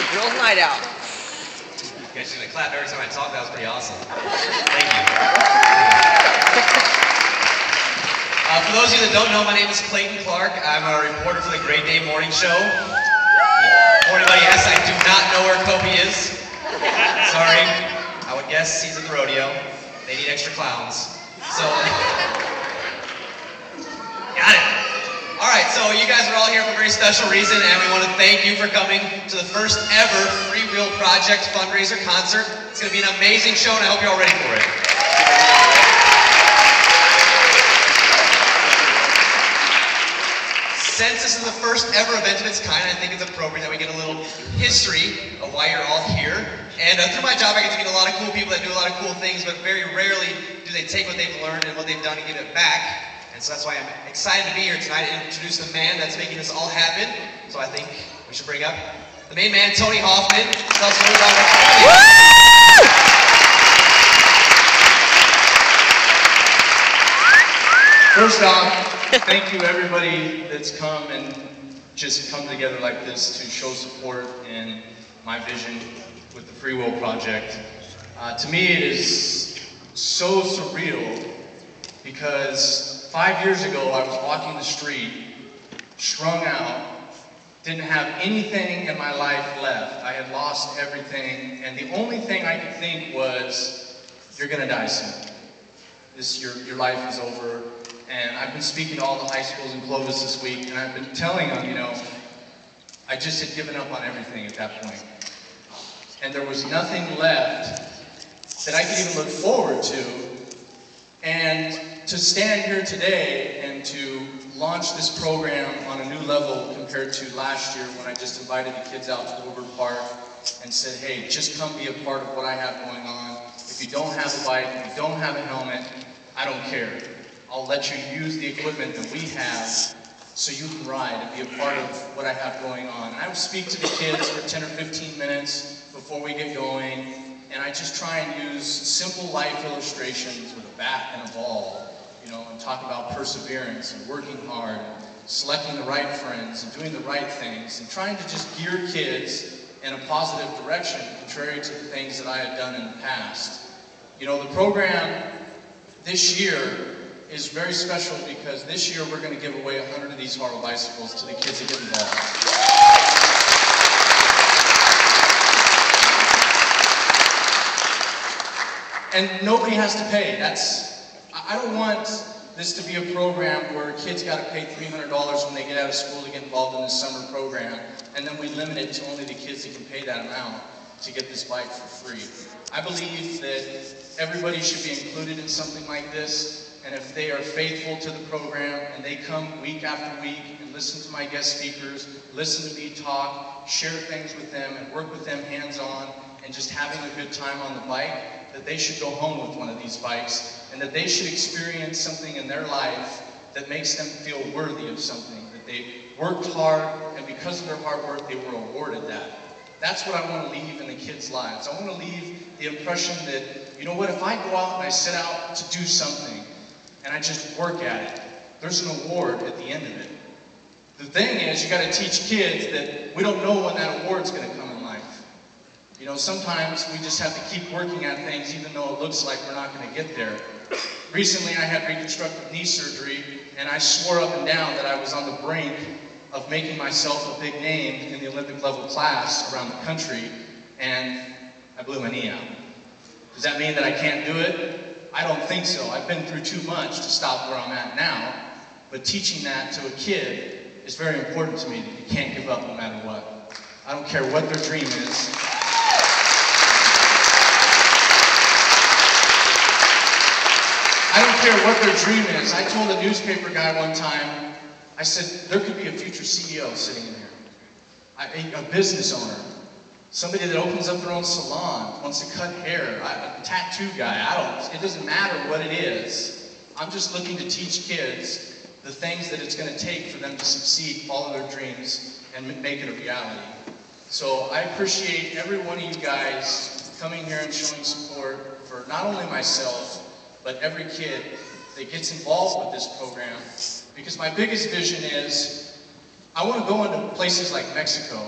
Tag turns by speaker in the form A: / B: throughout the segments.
A: Girls' night out.
B: You guys are gonna clap every time I talk. That was pretty awesome. Thank you. For those of you that don't know, my name is Clayton Clark. I'm a reporter for the Great Day Morning Show. For anybody asks, I do not know where Kobe is. Sorry. I would guess he's at the rodeo. They need extra clowns. So, got it. All right, so you guys are all here for a very special reason, and we want to thank you for coming to the first ever Freewheel Project fundraiser concert. It's going to be an amazing show, and I hope you're all ready for it. Since this is the first ever event of its kind, I think it's appropriate that we get a little history of why you're all here. And through my job, I get to meet a lot of cool people that do a lot of cool things, but very rarely do they take what they've learned and what they've done and give it back. And so that's why I'm excited to be here tonight and introduce the man that's making this all happen. So I think we should bring up the main man, Tony Hoffman. Tell us a little about
C: First off, thank you everybody that's come and just come together like this to show support in my vision with the Freewheel Project. To me it is so surreal because 5 years ago I was walking the street, strung out, didn't have anything in my life left. I had lost everything, and the only thing I could think was, you're gonna die soon. Your life is over. And I've been speaking to all the high schools in Clovis this week, and I've been telling them, you know, I just had given up on everything at that point. And there was nothing left that I could even look forward to. And to stand here today and to launch this program on a new level compared to last year when I just invited the kids out to Woodward Park and said, hey, just come be a part of what I have going on. If you don't have a bike, if you don't have a helmet, I don't care. I'll let you use the equipment that we have so you can ride and be a part of what I have going on. And I will speak to the kids for 10 or 15 minutes before we get going, and I just try and use simple life illustrations with a bat and a ball, you know, and talk about perseverance and working hard, and selecting the right friends and doing the right things, and trying to just gear kids in a positive direction, contrary to the things that I had done in the past. You know, the program this year is very special because this year we're going to give away 100 of these Horror bicycles to the kids that get involved. And nobody has to pay. I don't want this to be a program where kids got to pay $300 when they get out of school to get involved in this summer program, and then we limit it to only the kids that can pay that amount to get this bike for free. I believe that everybody should be included in something like this. And if they are faithful to the program and they come week after week and listen to my guest speakers, listen to me talk, share things with them and work with them hands-on and just having a good time on the bike, that they should go home with one of these bikes and that they should experience something in their life that makes them feel worthy of something, that they worked hard and because of their hard work they were awarded that. That's what I want to leave in the kids' lives. I want to leave the impression that, you know what, if I go out and I set out to do something, and I just work at it, there's an award at the end of it. The thing is, you got to teach kids that we don't know when that award's going to come in life. You know, sometimes we just have to keep working at things even though it looks like we're not going to get there. Recently, I had reconstructive knee surgery, and I swore up and down that I was on the brink of making myself a big name in the Olympic level class around the country, and I blew my knee out. Does that mean that I can't do it? I don't think so. I've been through too much to stop where I'm at now, but teaching that to a kid is very important to me, that you can't give up no matter what. I don't care what their dream is. I don't care what their dream is. I told a newspaper guy one time, I said, there could be a future CEO sitting in here, a business owner. Somebody that opens up their own salon, wants to cut hair, a tattoo guy, it doesn't matter what it is. I'm just looking to teach kids the things that it's going to take for them to succeed, follow their dreams, and make it a reality. So I appreciate every one of you guys coming here and showing support for not only myself, but every kid that gets involved with this program. Because my biggest vision is, I want to go into places like Mexico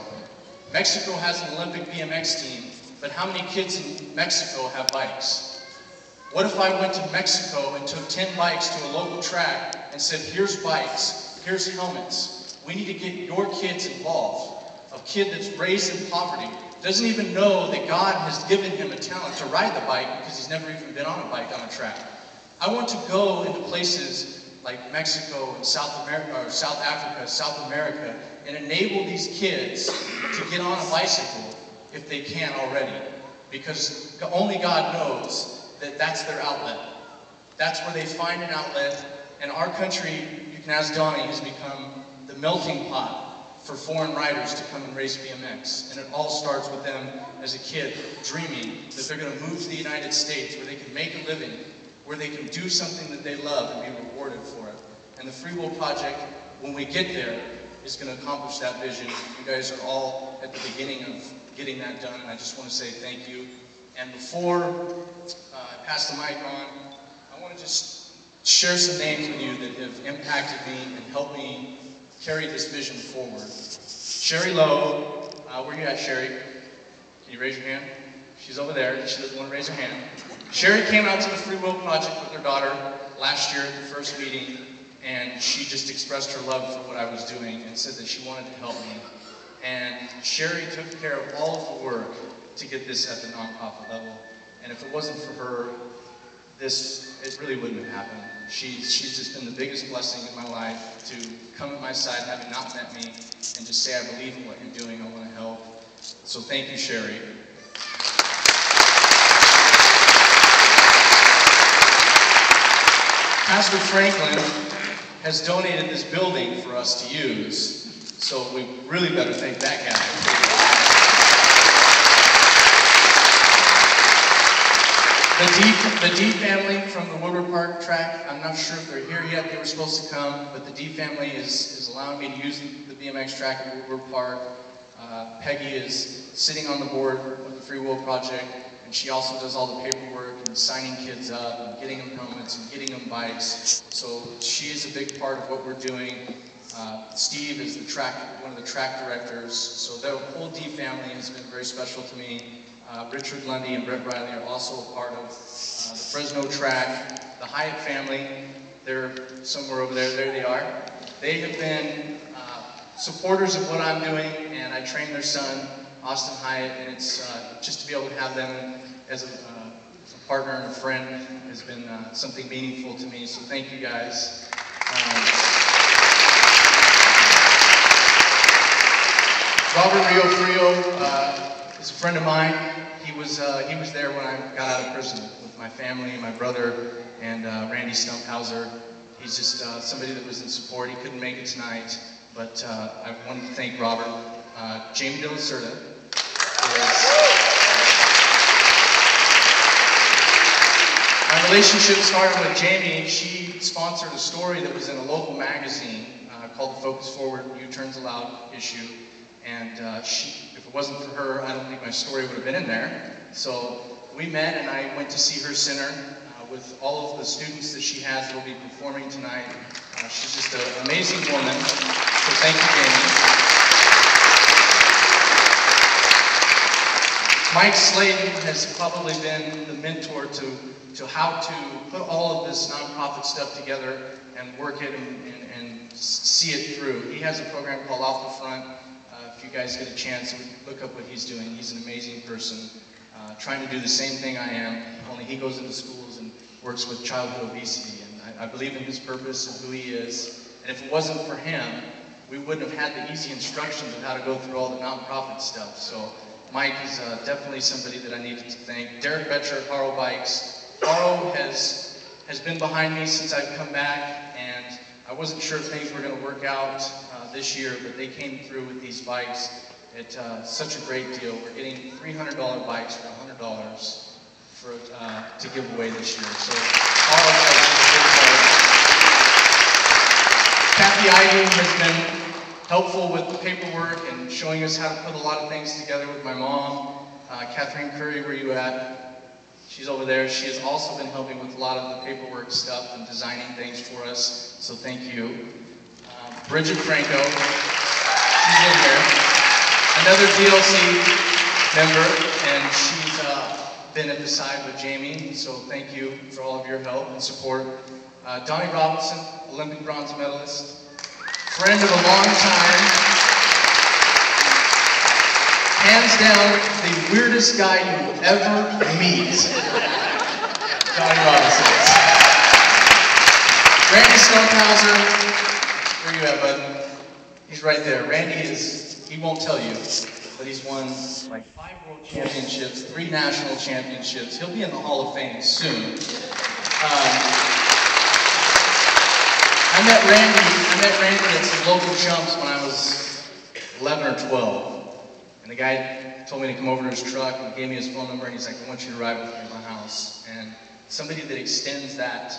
C: Mexico has an Olympic BMX team, but how many kids in Mexico have bikes? What if I went to Mexico and took 10 bikes to a local track and said, here's bikes, here's helmets. We need to get your kids involved. A kid that's raised in poverty, doesn't even know that God has given him a talent to ride the bike because he's never even been on a bike on a track. I want to go into places like Mexico and South America, or South Africa, South America, and enable these kids to get on a bicycle if they can already. Because only God knows that that's their outlet. That's where they find an outlet. And our country, you can ask Donnie, has become the melting pot for foreign riders to come and race BMX. And it all starts with them as a kid dreaming that they're going to move to the United States where they can make a living, where they can do something that they love and be rewarded for it. And the Freewheel Project, when we get there, is going to accomplish that vision. You guys are all at the beginning of getting that done, and I just want to say thank you. And before I pass the mic on, I want to just share some names with you that have impacted me and helped me carry this vision forward. Sherry Lowe, where you at, Sherry? Can you raise your hand? She's over there. She doesn't want to raise her hand. Sherry came out to the Freewheel Project with her daughter last year at the first meeting, and she just expressed her love for what I was doing and said that she wanted to help me. And Sherry took care of all of the work to get this at the nonprofit level. And if it wasn't for her, it really wouldn't have happened. She's just been the biggest blessing in my life to come at my side, having not met me, and just say, I believe in what you're doing, I want to help. So thank you, Sherry. Pastor Franklin has donated this building for us to use, so we really better thank that guy. The D family from the Woodward Park track, I'm not sure if they're here yet, they were supposed to come, but the D family is allowing me to use the BMX track at Woodward Park. Peggy is sitting on the board with the Freewheel Project, and she also does all the paperwork and signing kids up and getting them helmets and getting them bikes. So she is a big part of what we're doing. Steve is one of the track directors. So the whole D family has been very special to me. Richard Lundy and Brett Riley are also a part of the Fresno track. The Hyatt family, they're somewhere over there. There they are. They have been supporters of what I'm doing, and I train their son, Austin Hyatt, and it's just to be able to have them as a partner and a friend has been something meaningful to me. So thank you guys. Robert Rio Frio is a friend of mine. He was there when I got out of prison with my family, my brother, and Randy Stumphauser. He's just somebody that was in support. He couldn't make it tonight, but I wanted to thank Robert. Jamie De La Cerda my relationship started with Jamie. She sponsored a story that was in a local magazine called the Focus Forward U-Turns Allowed issue. And if it wasn't for her, I don't think my story would have been in there. So we met, and I went to see her center with all of the students that she has that will be performing tonight. She's just an amazing woman. So thank you, Jamie. Mike Slayton has probably been the mentor to how to put all of this nonprofit stuff together and work it and see it through. He has a program called Off the Front. If you guys get a chance, look up what he's doing. He's an amazing person, trying to do the same thing I am, only he goes into schools and works with childhood obesity. And I believe in his purpose and who he is. And if it wasn't for him, we wouldn't have had the easy instructions of how to go through all the nonprofit stuff. So Mike is definitely somebody that I needed to thank. Derek Betcher at Haro Bikes. Haro has been behind me since I've come back, and I wasn't sure if things were going to work out this year, but they came through with these bikes at such a great deal. We're getting $300 bikes for $100 to give away this year. So all of that is a big part. Kathy Iden has been helpful with the paperwork and showing us how to put a lot of things together with my mom. Catherine Curry, where you at? She's over there. She has also been helping with a lot of the paperwork stuff and designing things for us, so thank you. Bridget Franco, she's in here. another DLC member, and she's been at the side with Jamie, so thank you for all of your help and support. Donnie Robinson, Olympic bronze medalist, friend of a long time, hands down the weirdest guy you will ever meet. Donnie Robinson. Randy Stonehauser, where you at, bud? He's right there. Randy he won't tell you, but he's won like 5 world championships, 3 national championships. He'll be in the Hall of Fame soon. I met Randy at some local jumps when I was 11 or 12. And the guy told me to come over to his truck and gave me his phone number, and he's like, I want you to ride with me to my house. And somebody that extends that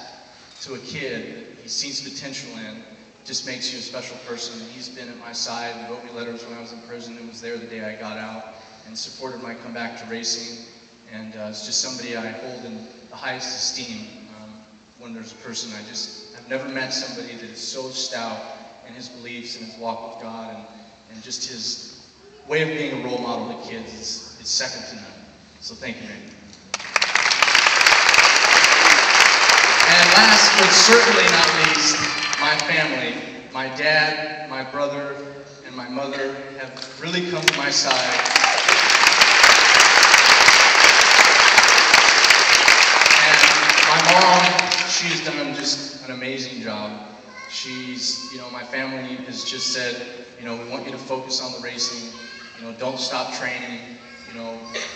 C: to a kid that he sees potential in just makes you a special person. He's been at my side and wrote me letters when I was in prison and was there the day I got out and supported my comeback to racing. And it's just somebody I hold in the highest esteem when there's a person. I've never met somebody that is so stout in his beliefs and his walk with God and just his way of being a role model to kids. It's second to none. So thank you, Randy. And last but certainly not least, my family, my dad, my brother, and my mother have really come to my side. And my mom, she's done just an amazing job. My family has just said, we want you to focus on the racing, don't stop training,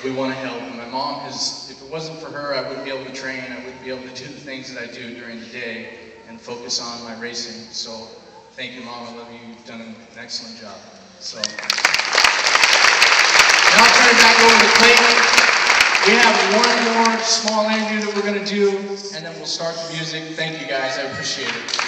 C: we want to help. And my mom if it wasn't for her, I wouldn't be able to train, I wouldn't be able to do the things that I do during the day and focus on my racing. So thank you, Mom, I love you, you've done an excellent job. So, now I'll turn it back over to Clayton. We have one more small interview that we're going to do, and then we'll start the music. Thank you guys, I appreciate it.